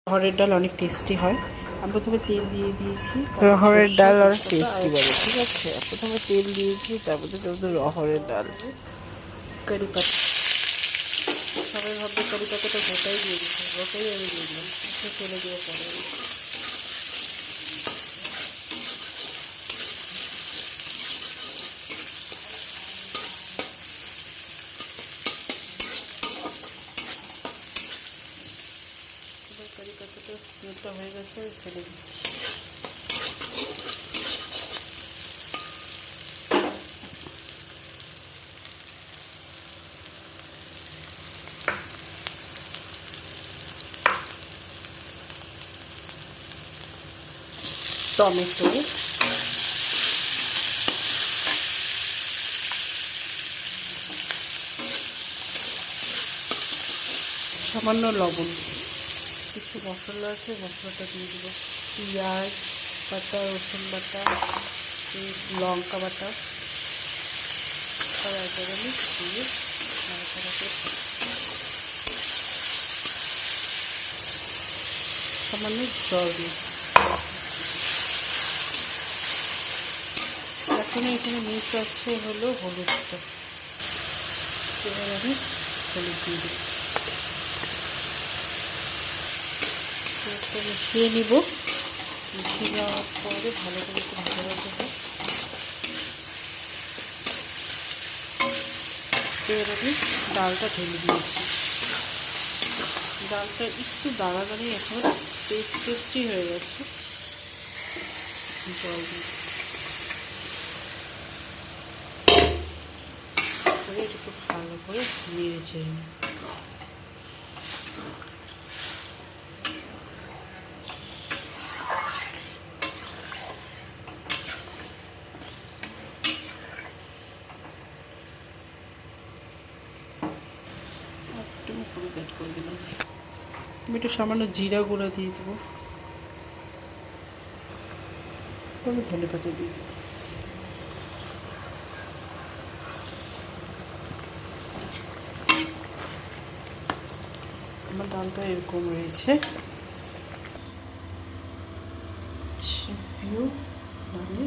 অড়হরের ডাল অনেক টেস্টি হয়। আমি প্রথমে তেল দিয়ে দিয়েছি। অড়হরের ডাল অনেক টেস্টি বলে, ঠিক আছে। প্রথমে তেল দিয়েছি, তারপরে অড়হরের ডাল, কারি পাতা। সবাই ভাববে কারি পাতাটা গোটাই দিয়ে দিচ্ছে, গোটাই আমি দিয়ে দিলাম, ফেলে দিয়ে পরে কারি পাতাটা স্মেলটা হয়ে গেছে, ফেলে দিচ্ছি। টমেটো, সামান্য লবণ, কিছু মশলা আছে, মশলাটা দিয়ে দেবো। পেঁয়াজ বাটা, রসুন বাটা, লঙ্কা বাটা, আর একবার আমি দিয়ে সামান্য জল দিই। এখন এখানে মিক্স আছে হলো হলুদটা, এবার আমি হলুদ দিয়ে দিই, মিশিয়ে নিব। মিশিয়ে নেওয়ার পরে ভালো করে একটু ভাজা ভাজা হবে। এবার আমি ডালটা ঢেলে দিয়েছি। ডালটা একটু দাঁড়া দাঁড়িয়ে এখন টেস্টি হয়ে গেছে। জল দিয়ে একটু ভালো করে নেড়ে চেড়ে নিই। আমি একটু সামান্য জিরা গুঁড়া দিয়ে দেবো, আমি ধনে পাতা দিয়ে দেবো। আমার ডালটা এরকম রয়েছে। মানে